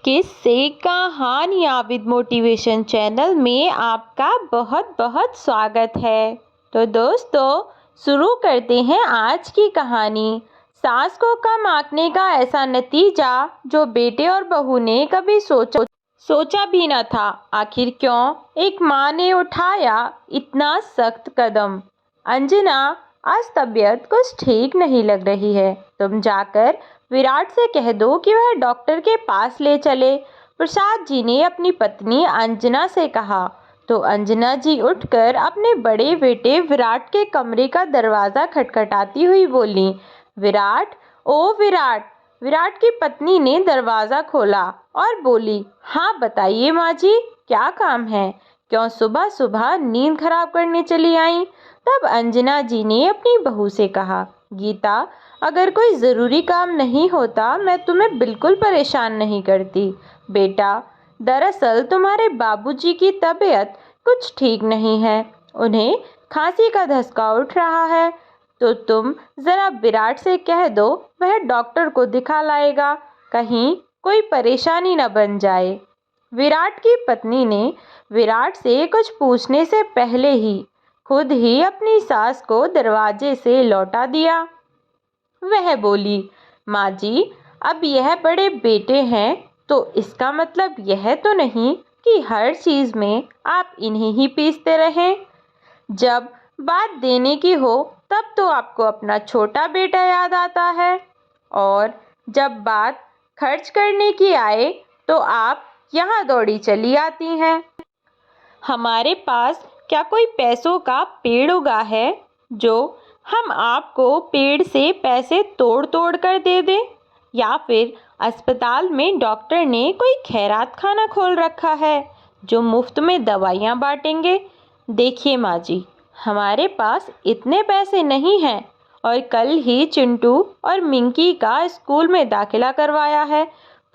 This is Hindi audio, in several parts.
किस्से कहानियाँ विद मोटिवेशन चैनल में आपका बहुत बहुत स्वागत है। तो दोस्तों, शुरू करते हैं आज की कहानी। सास को कम आंकने का ऐसा नतीजा जो बेटे और बहू ने कभी सोचा भी न था। आखिर क्यों एक माँ ने उठाया इतना सख्त कदम। अंजना, आज तबीयत कुछ ठीक नहीं लग रही है। तुम जाकर विराट से कह दो कि वह डॉक्टर के पास ले चले। प्रसाद जी ने अपनी पत्नी अंजना से कहा। तो अंजना जी उठकर अपने बड़े बेटे विराट के कमरे का दरवाज़ा खटखटाती हुई बोली, विराट, ओ विराट। विराट की पत्नी ने दरवाज़ा खोला और बोली, हाँ बताइए माँ जी, क्या काम है? क्यों सुबह सुबह नींद खराब करने चली आई? तब अंजना जी ने अपनी बहू से कहा, गीता, अगर कोई ज़रूरी काम नहीं होता मैं तुम्हें बिल्कुल परेशान नहीं करती। बेटा, दरअसल तुम्हारे बाबूजी की तबीयत कुछ ठीक नहीं है। उन्हें खांसी का धस्सा उठ रहा है। तो तुम ज़रा विराट से कह दो, वह डॉक्टर को दिखा लाएगा, कहीं कोई परेशानी न बन जाए। विराट की पत्नी ने विराट से कुछ पूछने से पहले ही खुद ही अपनी सास को दरवाजे से लौटा दिया। वह बोली, माँ जी, अब यह बड़े बेटे हैं तो इसका मतलब यह तो नहीं कि हर चीज़ में आप इन्हें ही पीसते रहें। जब बात देने की हो तब तो आपको अपना छोटा बेटा याद आता है, और जब बात खर्च करने की आए तो आप यहाँ दौड़ी चली आती हैं। हमारे पास क्या कोई पैसों का पेड़ उगा है जो हम आपको पेड़ से पैसे तोड़ तोड़ कर दे दें? या फिर अस्पताल में डॉक्टर ने कोई खैरात खाना खोल रखा है जो मुफ्त में दवाइयाँ बांटेंगे? देखिए माँ जी, हमारे पास इतने पैसे नहीं हैं, और कल ही चिंटू और मिंकी का स्कूल में दाखिला करवाया है।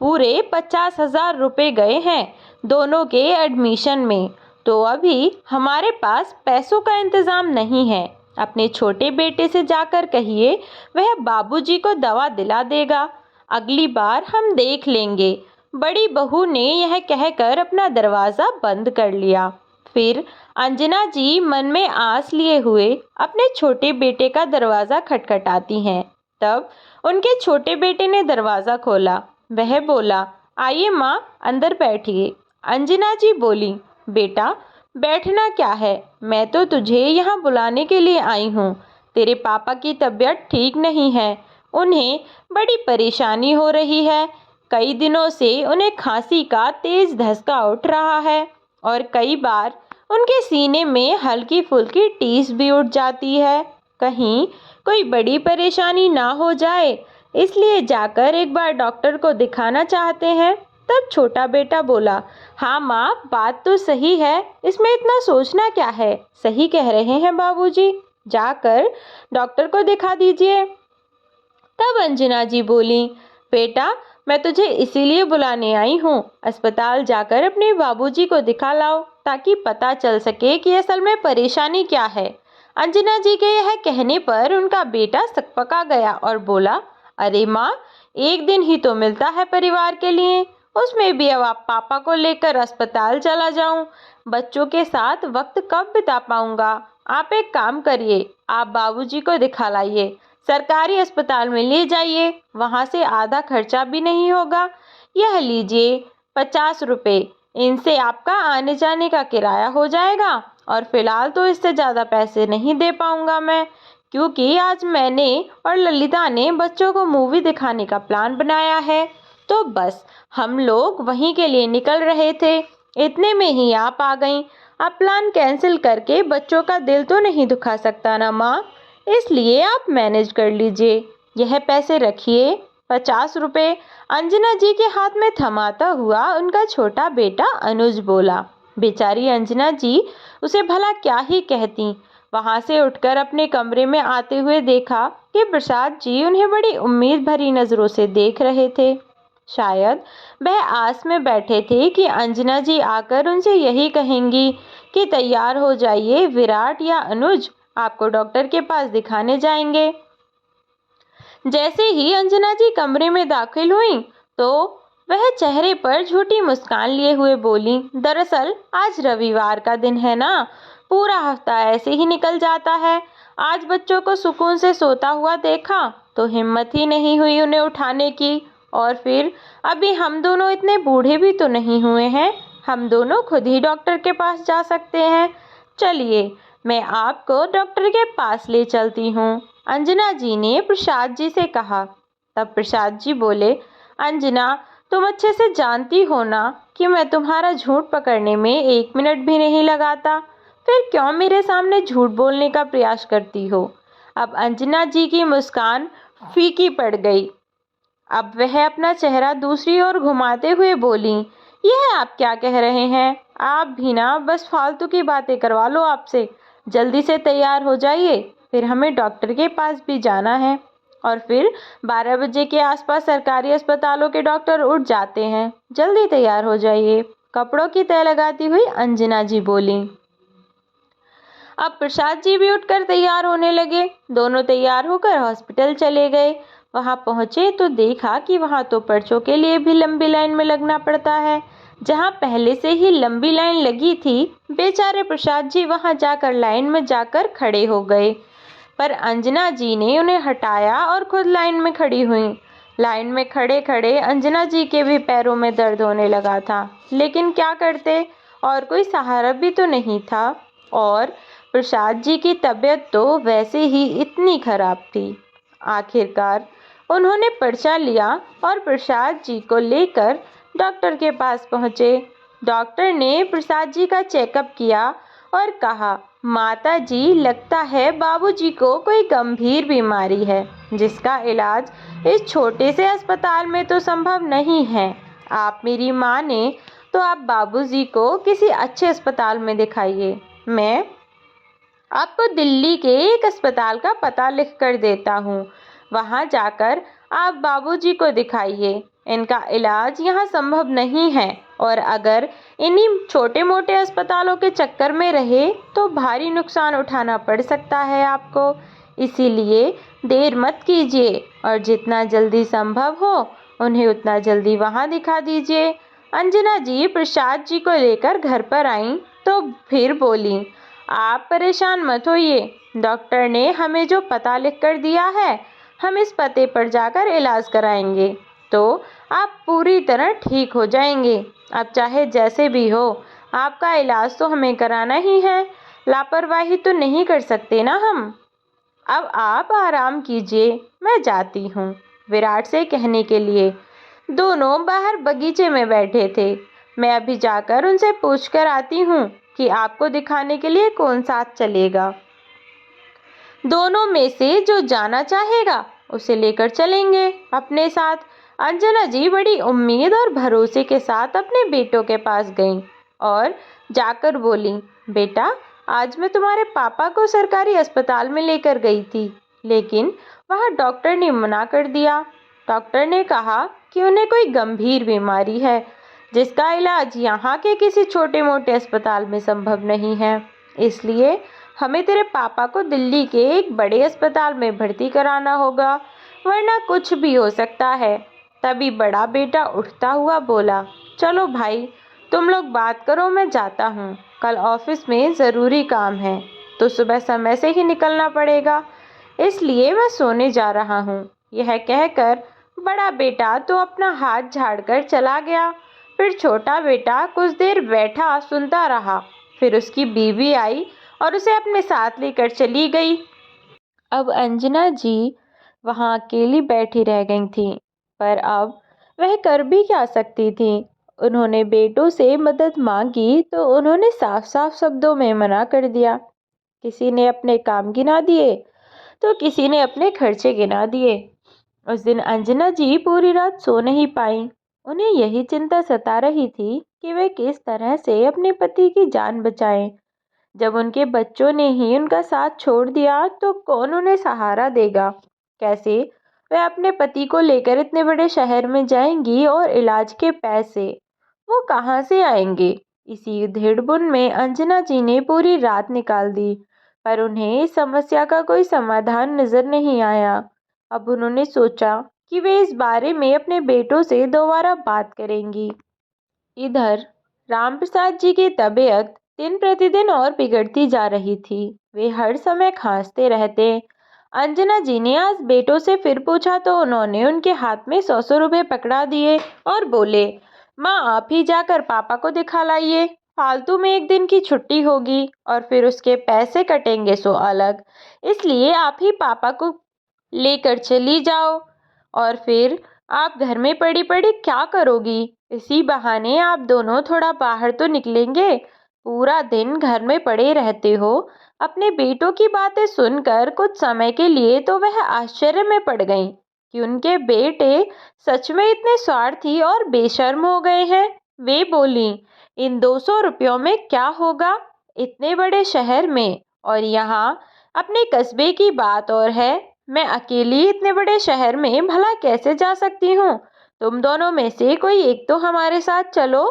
पूरे 50,000 रुपये गए हैं दोनों के एडमिशन में। तो अभी हमारे पास पैसों का इंतज़ाम नहीं है। अपने छोटे बेटे से जाकर कहिए, वह बाबूजी को दवा दिला देगा। अगली बार हम देख लेंगे। बड़ी बहू ने यह कहकर अपना दरवाज़ा बंद कर लिया। फिर अंजना जी मन में आस लिए हुए अपने छोटे बेटे का दरवाज़ा खटखटाती हैं। तब उनके छोटे बेटे ने दरवाज़ा खोला। वह बोला, आइए माँ, अंदर बैठिए। अंजना जी बोली, बेटा, बैठना क्या है, मैं तो तुझे यहाँ बुलाने के लिए आई हूँ। तेरे पापा की तबीयत ठीक नहीं है, उन्हें बड़ी परेशानी हो रही है। कई दिनों से उन्हें खांसी का तेज़ धस्सा उठ रहा है, और कई बार उनके सीने में हल्की फुल्की टीस भी उठ जाती है। कहीं कोई बड़ी परेशानी ना हो जाए, इसलिए जाकर एक बार डॉक्टर को दिखाना चाहते हैं। तब छोटा बेटा बोला, हाँ माँ, बात तो सही है, इसमें इतना सोचना क्या है। सही कह रहे हैं बाबूजी, जाकर डॉक्टर को दिखा दीजिए। तब अंजना जी बोली, बेटा, मैं तुझे इसीलिए बुलाने आई हूँ। अस्पताल जाकर अपने बाबूजी को दिखा लाओ ताकि पता चल सके कि असल में परेशानी क्या है। अंजना जी के यह कहने पर उनका बेटा सकपका गया और बोला, अरे माँ, एक दिन ही तो मिलता है परिवार के लिए, उसमें भी अब आप पापा को लेकर अस्पताल चला जाऊं। बच्चों के साथ वक्त कब बिता पाऊंगा? आप एक काम करिए, आप बाबूजी को दिखा लाइए, सरकारी अस्पताल में ले जाइए, वहाँ से आधा खर्चा भी नहीं होगा। यह लीजिए 50 रुपये, इनसे आपका आने जाने का किराया हो जाएगा, और फिलहाल तो इससे ज़्यादा पैसे नहीं दे पाऊंगा मैं, क्योंकि आज मैंने और ललिता ने बच्चों को मूवी दिखाने का प्लान बनाया है। तो बस हम लोग वहीं के लिए निकल रहे थे, इतने में ही आप आ गईं। अब प्लान कैंसिल करके बच्चों का दिल तो नहीं दुखा सकता ना माँ, इसलिए आप मैनेज कर लीजिए। यह पैसे रखिए, 50 रुपये। अंजना जी के हाथ में थमाता हुआ उनका छोटा बेटा अनुज बोला। बेचारी अंजना जी उसे भला क्या ही कहती। वहाँ से उठकर अपने कमरे में आते हुए देखा कि प्रसाद जी उन्हें बड़ी उम्मीद भरी नज़रों से देख रहे थे। शायद वह आस में बैठे थे कि अंजना जी आकर उनसे यही कहेंगी कि तैयार हो जाइए, विराट या अनुज आपको डॉक्टर के पास दिखाने जाएंगे। जैसे ही अंजना जी कमरे में दाखिल हुई तो वह चेहरे पर झूठी मुस्कान लिए हुए बोली, दरअसल आज रविवार का दिन है ना, पूरा हफ्ता ऐसे ही निकल जाता है। आज बच्चों को सुकून से सोता हुआ देखा तो हिम्मत ही नहीं हुई उन्हें उठाने की। और फिर अभी हम दोनों इतने बूढ़े भी तो नहीं हुए हैं, हम दोनों खुद ही डॉक्टर के पास जा सकते हैं। चलिए, मैं आपको डॉक्टर के पास ले चलती हूँ, अंजना जी ने प्रसाद जी से कहा। तब प्रसाद जी बोले, अंजना, तुम अच्छे से जानती हो ना कि मैं तुम्हारा झूठ पकड़ने में 1 मिनट भी नहीं लगाता, फिर क्यों मेरे सामने झूठ बोलने का प्रयास करती हो। अब अंजना जी की मुस्कान फीकी पड़ गई। अब वह अपना चेहरा दूसरी ओर घुमाते हुए बोली, यह आप क्या कह रहे हैं? आप भी ना बस फालतू की बातें करवा लो आपसे। जल्दी से तैयार हो जाइए, फिर हमें डॉक्टर के पास भी जाना है। और फिर 12 बजे के आसपास सरकारी अस्पतालों के डॉक्टर उठ जाते हैं। जल्दी तैयार हो जाइए, कपड़ों की तह लगाती हुई अंजना जी बोली। अब प्रसाद जी भी उठकर तैयार होने लगे। दोनों तैयार होकर हॉस्पिटल चले गए। वहां पहुंचे तो देखा कि वहां तो पर्चों के लिए भी लंबी लाइन में लगना पड़ता है। जहां पहले से ही लंबी लाइन लगी थी, बेचारे प्रसाद जी वहां जाकर लाइन में जाकर खड़े हो गए। पर अंजना जी ने उन्हें हटाया और खुद लाइन में खड़ी हुई। लाइन में खड़े खड़े अंजना जी के भी पैरों में दर्द होने लगा था, लेकिन क्या करते, और कोई सहारा भी तो नहीं था। और प्रसाद जी की तबीयत तो वैसे ही इतनी खराब थी। आखिरकार उन्होंने पर्चा लिया और प्रसाद जी को लेकर डॉक्टर के पास पहुंचे। डॉक्टर ने प्रसाद जी का चेकअप किया और कहा, माता जी, लगता है बाबूजी को कोई गंभीर बीमारी है जिसका इलाज इस छोटे से अस्पताल में तो संभव नहीं है। आप मेरी माने तो आप बाबूजी को किसी अच्छे अस्पताल में दिखाइए। मैं आपको दिल्ली के एक अस्पताल का पता लिख कर देता हूँ, वहाँ जाकर आप बाबूजी को दिखाइए। इनका इलाज यहाँ संभव नहीं है, और अगर इन्हीं छोटे मोटे अस्पतालों के चक्कर में रहे तो भारी नुकसान उठाना पड़ सकता है आपको। इसीलिए देर मत कीजिए और जितना जल्दी संभव हो उन्हें उतना जल्दी वहाँ दिखा दीजिए। अंजना जी प्रसाद जी को लेकर घर पर आईं तो फिर बोली, आप परेशान मत होइए, डॉक्टर ने हमें जो पता लिख कर दिया है, हम इस पते पर जाकर इलाज कराएंगे तो आप पूरी तरह ठीक हो जाएंगे। अब चाहे जैसे भी हो, आपका इलाज तो हमें कराना ही है, लापरवाही तो नहीं कर सकते ना हम। अब आप आराम कीजिए, मैं जाती हूँ, विराट से कहने के लिए। दोनों बाहर बगीचे में बैठे थे। मैं अभी जाकर उनसे पूछ कर आती हूँ कि आपको दिखाने के लिए कौन साथ चलेगा। दोनों में से जो जाना चाहेगा उसे लेकर चलेंगे अपने साथ। अंजना जी बड़ी उम्मीद और भरोसे के साथ अपने बेटों के पास गईं और जाकर बोली, बेटा, आज मैं तुम्हारे पापा को सरकारी अस्पताल में लेकर गई थी, लेकिन वहाँ डॉक्टर ने मना कर दिया। डॉक्टर ने कहा कि उन्हें कोई गंभीर बीमारी है जिसका इलाज यहाँ के किसी छोटे मोटे अस्पताल में संभव नहीं है। इसलिए हमें तेरे पापा को दिल्ली के एक बड़े अस्पताल में भर्ती कराना होगा, वरना कुछ भी हो सकता है। तभी बड़ा बेटा उठता हुआ बोला, चलो भाई, तुम लोग बात करो, मैं जाता हूँ। कल ऑफिस में ज़रूरी काम है तो सुबह समय से ही निकलना पड़ेगा, इसलिए मैं सोने जा रहा हूँ। यह कहकर बड़ा बेटा तो अपना हाथ झाड़कर चला गया। फिर छोटा बेटा कुछ देर बैठा सुनता रहा। फिर उसकी बीवी आई और उसे अपने साथ लेकर चली गई। अब अंजना जी वहाँ अकेली बैठी रह गई थी, पर अब वह कर भी क्या सकती थी। उन्होंने बेटों से मदद मांगी तो उन्होंने साफ साफ शब्दों में मना कर दिया। किसी ने अपने काम गिना दिए तो किसी ने अपने खर्चे गिना दिए। उस दिन अंजना जी पूरी रात सो नहीं पाई। उन्हें यही चिंता सता रही थी कि वे किस तरह से अपने पति की जान बचाएं। जब उनके बच्चों ने ही उनका साथ छोड़ दिया तो कौन उन्हें सहारा देगा? कैसे वे अपने पति को लेकर इतने बड़े शहर में जाएंगी और इलाज के पैसे वो कहाँ से आएंगे? इसी उधेड़बुन में अंजना जी ने पूरी रात निकाल दी, पर उन्हें इस समस्या का कोई समाधान नजर नहीं आया। अब उन्होंने सोचा कि वे इस बारे में अपने बेटों से दोबारा बात करेंगी। इधर रामप्रसाद जी की तबीयत दिन प्रतिदिन और बिगड़ती जा रही थी। वे हर समय खांसते रहते। अंजना जी ने आज बेटों से फिर पूछा तो उन्होंने उनके हाथ में 100 रुपए पकड़ा दिए और बोले, माँ आप ही जाकर पापा को दिखा लाइए। फालतू में एक दिन की छुट्टी होगी और फिर उसके पैसे कटेंगे सो अलग। इसलिए आप ही पापा को लेकर चली जाओ और फिर आप घर में पड़ी पड़ी क्या करोगी? इसी बहाने आप दोनों थोड़ा बाहर तो निकलेंगे। पूरा दिन घर में पड़े रहते हो। अपने बेटों की बातें सुनकर कुछ समय के लिए तो वह आश्चर्य में पड़ गईं कि उनके बेटे सच में इतने स्वार्थी और बेशर्म हो गए हैं। वे बोली, इन 200 रुपयों में क्या होगा इतने बड़े शहर में, और यहाँ अपने कस्बे की बात और है। मैं अकेली इतने बड़े शहर में भला कैसे जा सकती हूँ? तुम दोनों में से कोई एक तो हमारे साथ चलो।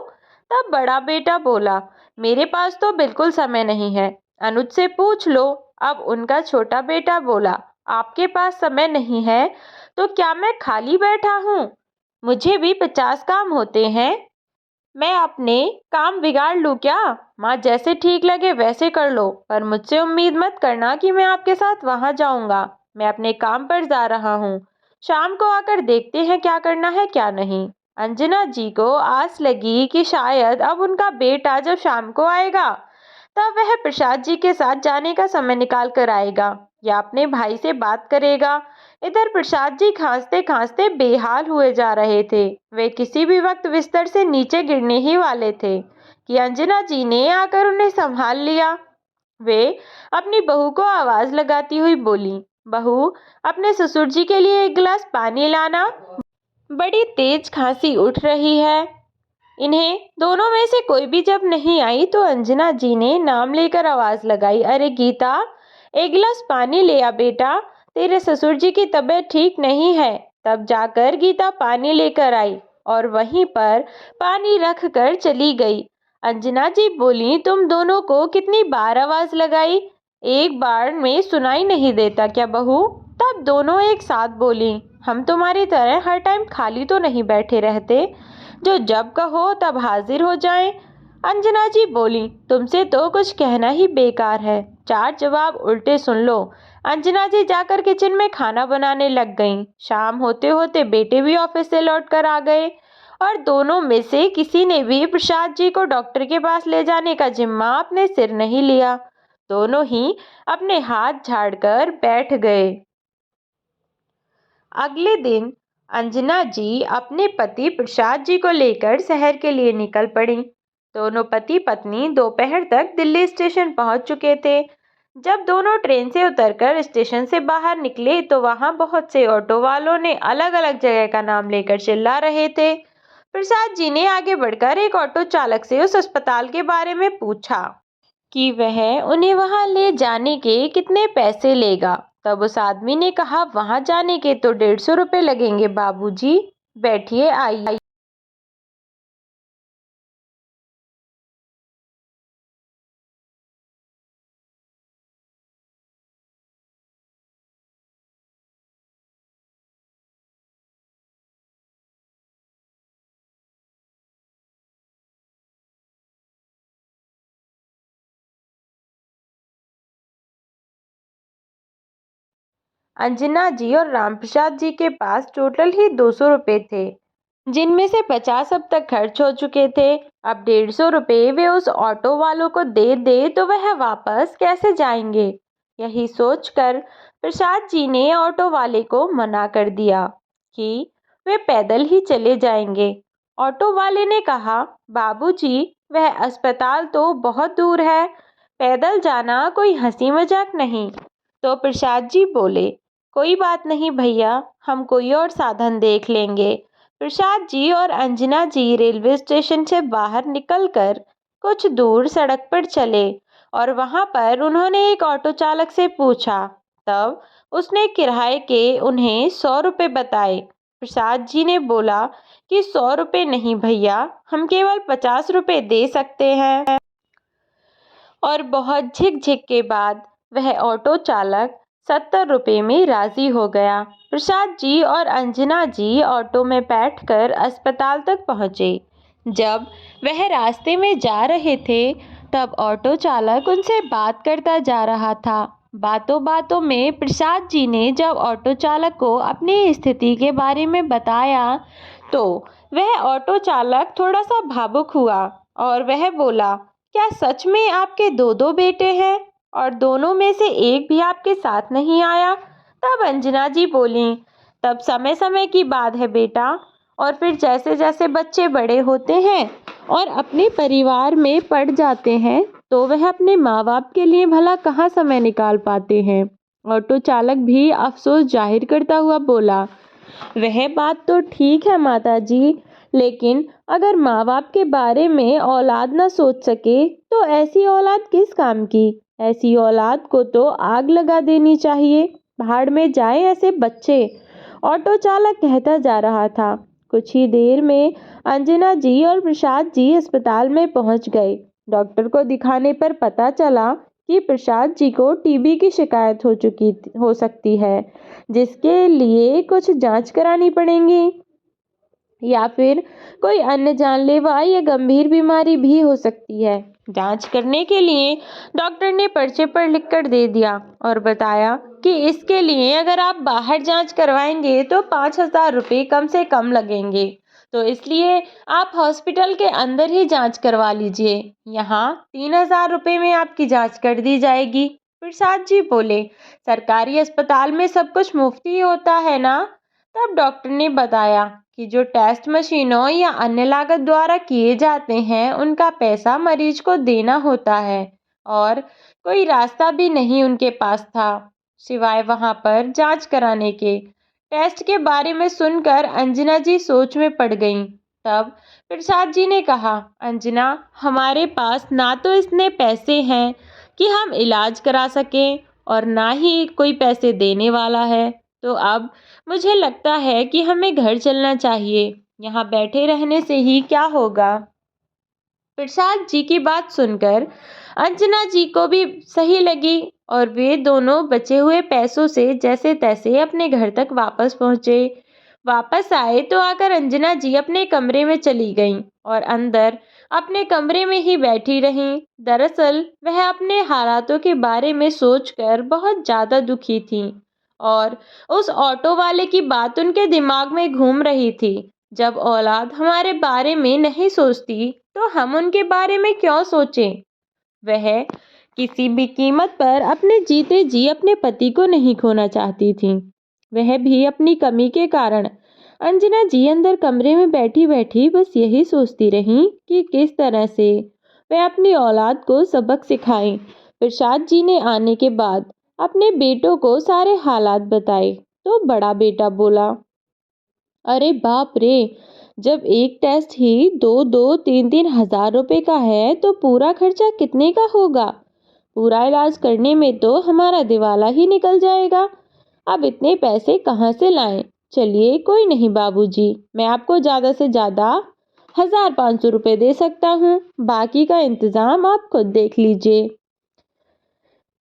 तब बड़ा बेटा बोला, मेरे पास तो बिल्कुल समय नहीं है, अनुज से पूछ लो। अब उनका छोटा बेटा बोला, आपके पास समय नहीं है तो क्या मैं खाली बैठा हूँ? मुझे भी 50 काम होते हैं। मैं अपने काम बिगाड़ लूँ क्या? माँ जैसे ठीक लगे वैसे कर लो, पर मुझसे उम्मीद मत करना कि मैं आपके साथ वहाँ जाऊँगा। मैं अपने काम पर जा रहा हूँ। शाम को आकर देखते हैं क्या करना है क्या नहीं। अंजना जी को आस लगी कि शायद अब उनका बेटा जब शाम को आएगा तब वह प्रसाद जी के साथ जाने का समय निकाल कर आएगा या अपने भाई से बात करेगा। इधर प्रसाद जी खांसते खांसते बेहाल हुए जा रहे थे। वे किसी भी वक्त बिस्तर से नीचे गिरने ही वाले थे कि अंजना जी ने आकर उन्हें संभाल लिया। वे अपनी बहू को आवाज लगाती हुई बोली, बहू अपने ससुर जी के लिए एक गिलास पानी लाना, बड़ी तेज खांसी उठ रही है। इन्हें दोनों में से कोई भी जब नहीं आई तो अंजना जी ने नाम लेकर आवाज लगाई, अरे गीता एक गिलास पानी ले आ बेटा, तेरे ससुर जी की तबीयत ठीक नहीं है। तब जाकर गीता पानी लेकर आई और वहीं पर पानी रख कर चली गई। अंजना जी बोली, तुम दोनों को कितनी बार आवाज लगाई, एक बार में सुनाई नहीं देता क्या बहू? तब दोनों एक साथ बोली, हम तुम्हारी तरह हर टाइम खाली तो नहीं बैठे रहते, जो जब कहो तब हाजिर हो जाएं। अंजना जी बोली, तुमसे तो कुछ कहना ही बेकार है, 4 जवाब उल्टे सुन लो। अंजना जी जाकर किचन में खाना बनाने लग गईं। शाम होते होते बेटे भी ऑफिस से लौट कर आ गए और दोनों में से किसी ने भी प्रसाद जी को डॉक्टर के पास ले जाने का जिम्मा अपने सिर नहीं लिया। दोनों ही अपने हाथ झाड़कर बैठ गए। अगले दिन अंजना जी अपने पति प्रसाद जी को लेकर शहर के लिए निकल पड़ी। दोनों पति पत्नी दोपहर तक दिल्ली स्टेशन पहुंच चुके थे। जब दोनों ट्रेन से उतरकर स्टेशन से बाहर निकले तो वहां बहुत से ऑटो वालों ने अलग अलग जगह का नाम लेकर चिल्ला रहे थे। प्रसाद जी ने आगे बढ़कर एक ऑटो चालक से उस अस्पताल के बारे में पूछा कि वह उन्हें वहां ले जाने के कितने पैसे लेगा। तब उस आदमी ने कहा, वहां जाने के तो 150 रुपए लगेंगे बाबूजी। बैठिए आइए। अंजना जी और रामप्रसाद जी के पास टोटल ही 200 रुपए थे, जिनमें से 50 अब तक खर्च हो चुके थे। अब 150 रुपए वे उस ऑटो वालों को दे दे तो वह वापस कैसे जाएंगे? यही सोचकर प्रसाद जी ने ऑटो वाले को मना कर दिया कि वे पैदल ही चले जाएंगे। ऑटो वाले ने कहा, बाबूजी वह अस्पताल तो बहुत दूर है, पैदल जाना कोई हंसी मजाक नहीं। तो प्रसाद जी बोले, कोई बात नहीं भैया, हम कोई और साधन देख लेंगे। प्रसाद जी और अंजना जी रेलवे स्टेशन से बाहर निकलकर कुछ दूर सड़क पर चले और वहां पर उन्होंने एक ऑटो चालक से पूछा। तब उसने किराए के उन्हें 100 रुपए बताए। प्रसाद जी ने बोला कि 100 रुपए नहीं भैया, हम केवल 50 रुपए दे सकते हैं। और बहुत झिक झिक के बाद वह ऑटो चालक ₹70 में राजी हो गया। प्रसाद जी और अंजना जी ऑटो में बैठकर अस्पताल तक पहुंचे। जब वह रास्ते में जा रहे थे, तब ऑटो चालक उनसे बात करता जा रहा था। बातों बातों में प्रसाद जी ने जब ऑटो चालक को अपनी स्थिति के बारे में बताया, तो वह ऑटो चालक थोड़ा सा भावुक हुआ और वह बोला, क्या सच में आपके दो दो बेटे हैं और दोनों में से एक भी आपके साथ नहीं आया? तब अंजना जी बोली, तब समय समय की बात है बेटा, और फिर जैसे जैसे बच्चे बड़े होते हैं और अपने परिवार में पड़ जाते हैं, तो वह अपने माँ बाप के लिए भला कहाँ समय निकाल पाते हैं। ऑटो चालक भी अफसोस जाहिर करता हुआ बोला, वह बात तो ठीक है माता जी, लेकिन अगर माँ बाप के बारे में औलाद न सोच सके, तो ऐसी औलाद किस काम की? ऐसी औलाद को तो आग लगा देनी चाहिए। भाड़ में जाए ऐसे बच्चे। ऑटो चालक कहता जा रहा था। कुछ ही देर में अंजना जी और प्रसाद जी अस्पताल में पहुंच गए। डॉक्टर को दिखाने पर पता चला कि प्रसाद जी को टीबी की शिकायत हो सकती है, जिसके लिए कुछ जांच करानी पड़ेगी, या फिर कोई अन्य जानलेवा या गंभीर बीमारी भी हो सकती है। जांच करने के लिए डॉक्टर ने पर्चे पर लिखकर दे दिया और बताया कि इसके लिए अगर आप बाहर जांच करवाएंगे तो 5,000 रुपये कम से कम लगेंगे, तो इसलिए आप हॉस्पिटल के अंदर ही जांच करवा लीजिए। यहाँ 3,000 रुपये में आपकी जांच कर दी जाएगी। प्रसाद जी बोले, सरकारी अस्पताल में सब कुछ मुफ्त ही होता है ना? तब डॉक्टर ने बताया कि जो टेस्ट मशीनों या अन्य लागत द्वारा किए जाते हैं, उनका पैसा मरीज को देना होता है और कोई रास्ता भी नहीं उनके पास था, सिवाय वहां पर जांच कराने के। टेस्ट के बारे में सुनकर अंजना जी सोच में पड़ गईं। तब प्रसाद जी ने कहा, अंजना, हमारे पास ना तो इतने पैसे हैं कि हम इलाज करा सकें और ना ही कोई पैसे देने वाला है, तो अब मुझे लगता है कि हमें घर चलना चाहिए। यहाँ बैठे रहने से ही क्या होगा? प्रसाद जी की बात सुनकर अंजना जी को भी सही लगी और वे दोनों बचे हुए पैसों से जैसे तैसे अपने घर तक वापस पहुंचे। वापस आए तो आकर अंजना जी अपने कमरे में चली गईं और अंदर अपने कमरे में ही बैठी रहीं। दरअसल वह अपने हालातों के बारे में सोचकर बहुत ज़्यादा दुखी थीं और उस ऑटो वाले की बात उनके दिमाग में घूम रही थी। जब औलाद हमारे बारे में नहीं सोचती, तो हम उनके बारे में क्यों सोचें? वह किसी भी कीमत पर अपने जीते जी अपने पति को नहीं खोना चाहती थी। वह भी अपनी कमी के कारण। अंजना जी अंदर कमरे में बैठी बैठी बस यही सोचती रहीं कि किस तरह से वह अपनी औलाद को सबक सिखाएं। प्रसाद जी ने आने के बाद अपने बेटों को सारे हालात बताए, तो बड़ा बेटा बोला, अरे बाप रे, जब एक टेस्ट ही 2-3 हजार रुपए का है, तो पूरा खर्चा कितने का होगा? पूरा इलाज करने में तो हमारा दिवाला ही निकल जाएगा। अब इतने पैसे कहाँ से लाएं? चलिए कोई नहीं बाबूजी, मैं आपको ज़्यादा से ज़्यादा 1,500 रुपये दे सकता हूँ। बाकी का इंतज़ाम आप खुद देख लीजिए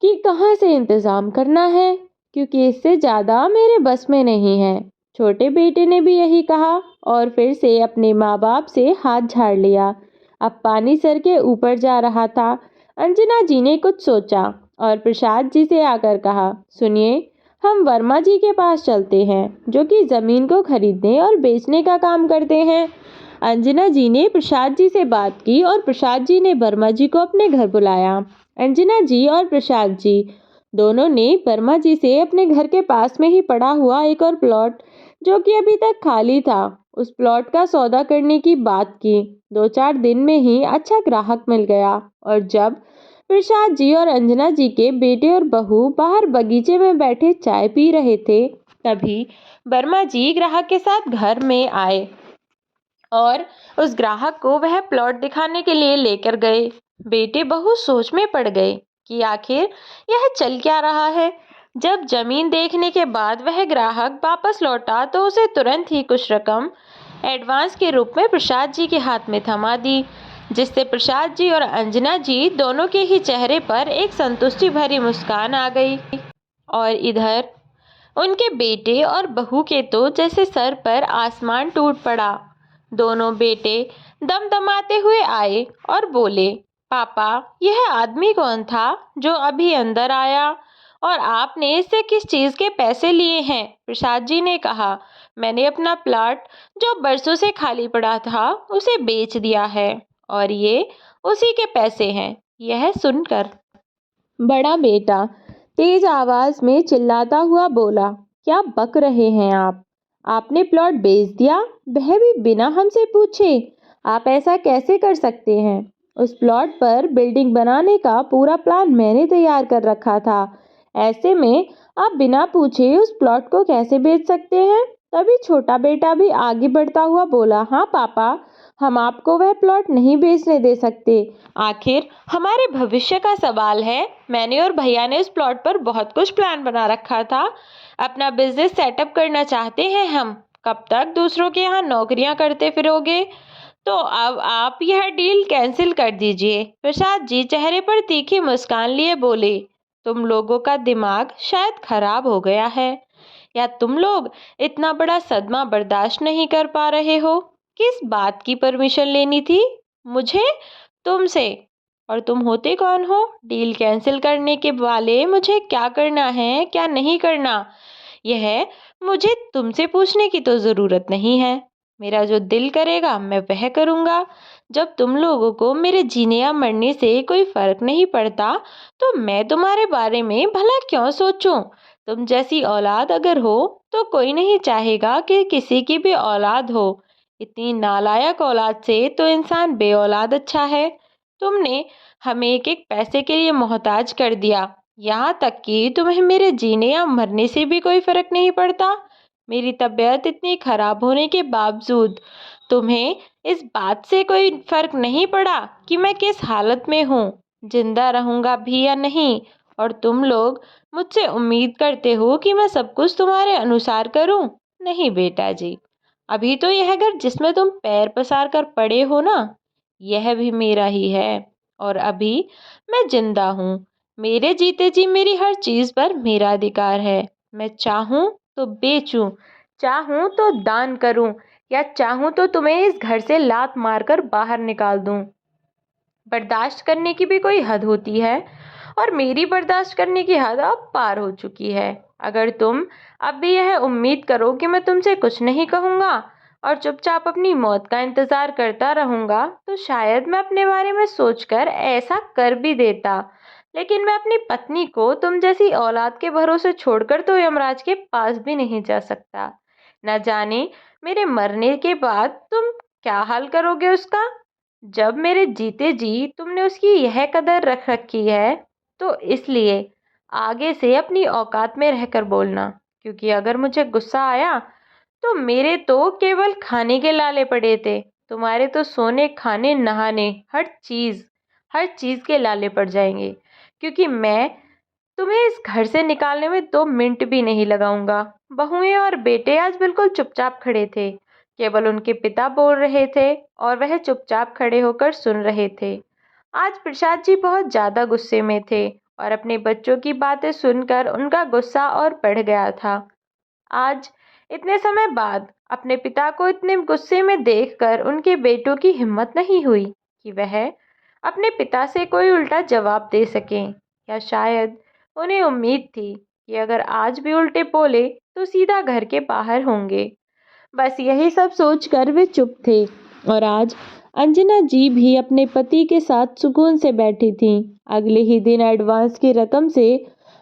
कि कहाँ से इंतज़ाम करना है, क्योंकि इससे ज़्यादा मेरे बस में नहीं है। छोटे बेटे ने भी यही कहा और फिर से अपने माँ बाप से हाथ झाड़ लिया। अब पानी सर के ऊपर जा रहा था। अंजना जी ने कुछ सोचा और प्रसाद जी से आकर कहा, सुनिए, हम वर्मा जी के पास चलते हैं, जो कि ज़मीन को खरीदने और बेचने का काम करते हैं। अंजना जी ने प्रसाद जी से बात की और प्रसाद जी ने वर्मा जी को अपने घर बुलाया। अंजना जी और प्रसाद जी दोनों ने वर्मा जी से अपने घर के पास में ही पड़ा हुआ एक और प्लॉट, जो कि अभी तक खाली था, उस प्लॉट का सौदा करने की बात की। 2-4 दिन में ही अच्छा ग्राहक मिल गया और जब प्रसाद जी और अंजना जी के बेटे और बहू बाहर बगीचे में बैठे चाय पी रहे थे, तभी वर्मा जी ग्राहक के साथ घर में आए और उस ग्राहक को वह प्लॉट दिखाने के लिए लेकर गए। बेटे बहू सोच में पड़ गए कि आखिर यह चल क्या रहा है। जब जमीन देखने के बाद वह ग्राहक वापस लौटा, तो उसे तुरंत ही कुछ रकम एडवांस के रूप में प्रसाद जी के हाथ में थमा दी, जिससे प्रसाद जी और अंजना जी दोनों के ही चेहरे पर एक संतुष्टि भरी मुस्कान आ गई और इधर उनके बेटे और बहू के तो जैसे सर पर आसमान टूट पड़ा। दोनों बेटे दमदमाते हुए आए और बोले, पापा, यह आदमी कौन था जो अभी अंदर आया, और आपने इससे किस चीज़ के पैसे लिए हैं? प्रसाद जी ने कहा, मैंने अपना प्लॉट जो बरसों से खाली पड़ा था उसे बेच दिया है, और ये उसी के पैसे हैं। यह सुनकर बड़ा बेटा तेज आवाज में चिल्लाता हुआ बोला, क्या बक रहे हैं आप? आपने प्लॉट बेच दिया, वह भी बिना हमसे पूछे? आप ऐसा कैसे कर सकते हैं? उस प्लॉट पर बिल्डिंग बनाने का पूरा प्लान मैंने तैयार कर रखा था। ऐसे में आप बिना पूछे उस प्लॉट को कैसे बेच सकते हैं? तभी छोटा बेटा भी आगे बढ़ता हुआ बोला, हाँ पापा, हम आपको वह प्लॉट नहीं बेचने दे सकते। आखिर हमारे भविष्य का सवाल है। मैंने और भैया ने उस प्लॉट पर बहुत कुछ प्लान बना रखा था। अपना बिजनेस सेटअप करना चाहते हैं हम। कब तक दूसरों के यहाँ नौकरियां करते फिरोगे? तो अब आप यह डील कैंसिल कर दीजिए। प्रसाद जी चेहरे पर तीखी मुस्कान लिए बोले, तुम लोगों का दिमाग शायद खराब हो गया है, या तुम लोग इतना बड़ा सदमा बर्दाश्त नहीं कर पा रहे हो? किस बात की परमिशन लेनी थी मुझे तुमसे? और तुम होते कौन हो डील कैंसिल करने के वाले? मुझे क्या करना है क्या नहीं करना, यह मुझे तुमसे पूछने की तो ज़रूरत नहीं है। मेरा जो दिल करेगा मैं वह करूँगा। जब तुम लोगों को मेरे जीने या मरने से कोई फ़र्क नहीं पड़ता, तो मैं तुम्हारे बारे में भला क्यों सोचूं? तुम जैसी औलाद अगर हो तो कोई नहीं चाहेगा कि किसी की भी औलाद हो। इतनी नालायक औलाद से तो इंसान बे औलाद अच्छा है। तुमने हमें एक एक पैसे के लिए मोहताज कर दिया, यहाँ तक कि तुम्हें मेरे जीने या मरने से भी कोई फर्क नहीं पड़ता। मेरी तबीयत इतनी खराब होने के बावजूद तुम्हें इस बात से कोई फर्क नहीं पड़ा कि मैं किस हालत में हूँ, जिंदा रहूँगा भी या नहीं। और तुम लोग मुझसे उम्मीद करते हो कि मैं सब कुछ तुम्हारे अनुसार करूँ? नहीं बेटा जी, अभी तो यह घर जिसमें तुम पैर पसार कर पड़े हो ना, यह भी मेरा ही है। और अभी मैं जिंदा हूँ। मेरे जीते जी मेरी हर चीज़ पर मेरा अधिकार है। मैं चाहूँ तो बेचूं, चाहूँ तो दान करूँ, या चाहूँ तो तुम्हें इस घर से लात मारकर बाहर निकाल दूँ। बर्दाश्त करने की भी कोई हद होती है, और मेरी बर्दाश्त करने की हद अब पार हो चुकी है। अगर तुम अब भी यह उम्मीद करो कि मैं तुमसे कुछ नहीं कहूँगा और चुपचाप अपनी मौत का इंतज़ार करता रहूँगा, तो शायद मैं अपने बारे में सोचकर ऐसा कर भी देता। लेकिन मैं अपनी पत्नी को तुम जैसी औलाद के भरोसे छोड़कर तो यमराज के पास भी नहीं जा सकता। न जाने मेरे मरने के बाद तुम क्या हाल करोगे उसका। जब मेरे जीते जी तुमने उसकी यह कदर रख रखी है, तो इसलिए आगे से अपनी औकात में रहकर बोलना, क्योंकि अगर मुझे गुस्सा आया तो मेरे तो केवल खाने के लाले पड़े थे। तुम्हारे तो सोने, खाने, नहाने, हर चीज़ के लाले पड़ जाएंगे, क्योंकि मैं तुम्हें इस घर से निकालने में 2 मिनट भी नहीं लगाऊंगा। बहुएं और बेटे आज बिल्कुल चुपचाप खड़े थे। केवल उनके पिता बोल रहे थे और वह चुपचाप खड़े होकर सुन रहे थे। आज प्रसाद जी बहुत ज्यादा गुस्से में थे और अपने बच्चों की बातें सुनकर उनका गुस्सा और बढ़ गया था। आज इतने समय बाद अपने पिता को इतने गुस्से में देखकर उनके बेटों की हिम्मत नहीं हुई कि वह अपने पिता से कोई उल्टा जवाब दे सकें, या शायद उन्हें उम्मीद थी कि अगर आज भी उल्टे बोले तो सीधा घर के बाहर होंगे। बस यही सब सोचकर वे चुप थे। और आज अंजना जी भी अपने पति के साथ सुकून से बैठी थीं। अगले ही दिन एडवांस की रकम से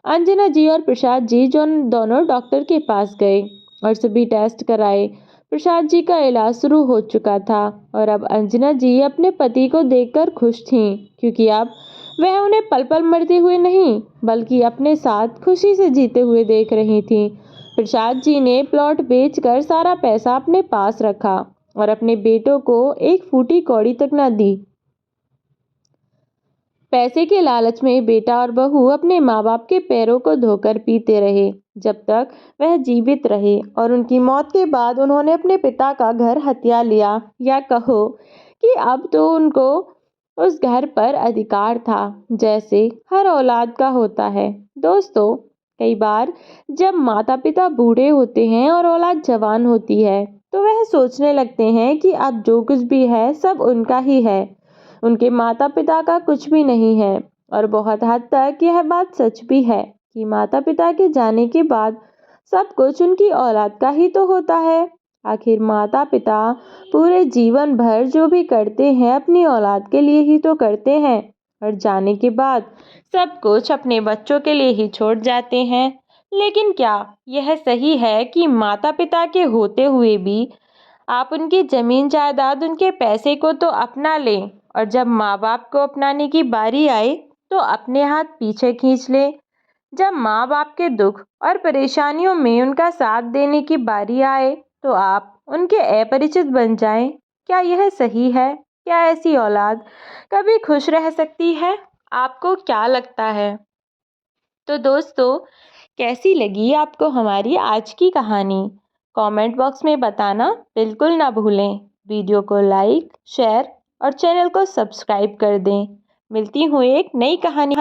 अंजना जी और प्रसाद जी जो दोनों डॉक्टर के पास गए और सभी टेस्ट कराए। प्रसाद जी का इलाज शुरू हो चुका था और अब अंजना जी अपने पति को देखकर खुश थीं, क्योंकि अब वह उन्हें पल पल मरते हुए नहीं बल्कि अपने साथ खुशी से जीते हुए देख रही थीं। प्रसाद जी ने प्लॉट बेचकर सारा पैसा अपने पास रखा और अपने बेटों को एक फूटी कौड़ी तक न दी। पैसे के लालच में बेटा और बहू अपने माँ बाप के पैरों को धोकर पीते रहे जब तक वह जीवित रहे, और उनकी मौत के बाद उन्होंने अपने पिता का घर हथिया लिया, या कहो कि अब तो उनको उस घर पर अधिकार था, जैसे हर औलाद का होता है। दोस्तों, कई बार जब माता पिता बूढ़े होते हैं और औलाद जवान होती है तो वह सोचने लगते हैं कि अब जो कुछ भी है सब उनका ही है, उनके माता पिता का कुछ भी नहीं है। और बहुत हद तक यह बात सच भी है कि माता पिता के जाने के बाद सब कुछ उनकी औलाद का ही तो होता है। आखिर माता पिता पूरे जीवन भर जो भी करते हैं अपनी औलाद के लिए ही तो करते हैं, और जाने के बाद सब कुछ अपने बच्चों के लिए ही छोड़ जाते हैं। लेकिन क्या यह सही है कि माता पिता के होते हुए भी आप उनकी जमीन जायदाद, उनके पैसे को तो अपना लें, और जब माँ बाप को अपनाने की बारी आए तो अपने हाथ पीछे खींच लें? जब माँ बाप के दुख और परेशानियों में उनका साथ देने की बारी आए तो आप उनके अपरिचित बन जाएं? क्या यह सही है? क्या ऐसी औलाद कभी खुश रह सकती है? आपको क्या लगता है? तो दोस्तों, कैसी लगी आपको हमारी आज की कहानी? कमेंट बॉक्स में बताना बिल्कुल ना भूलें। वीडियो को लाइक, शेयर और चैनल को सब्सक्राइब कर दें। मिलती हूँ एक नई कहानी।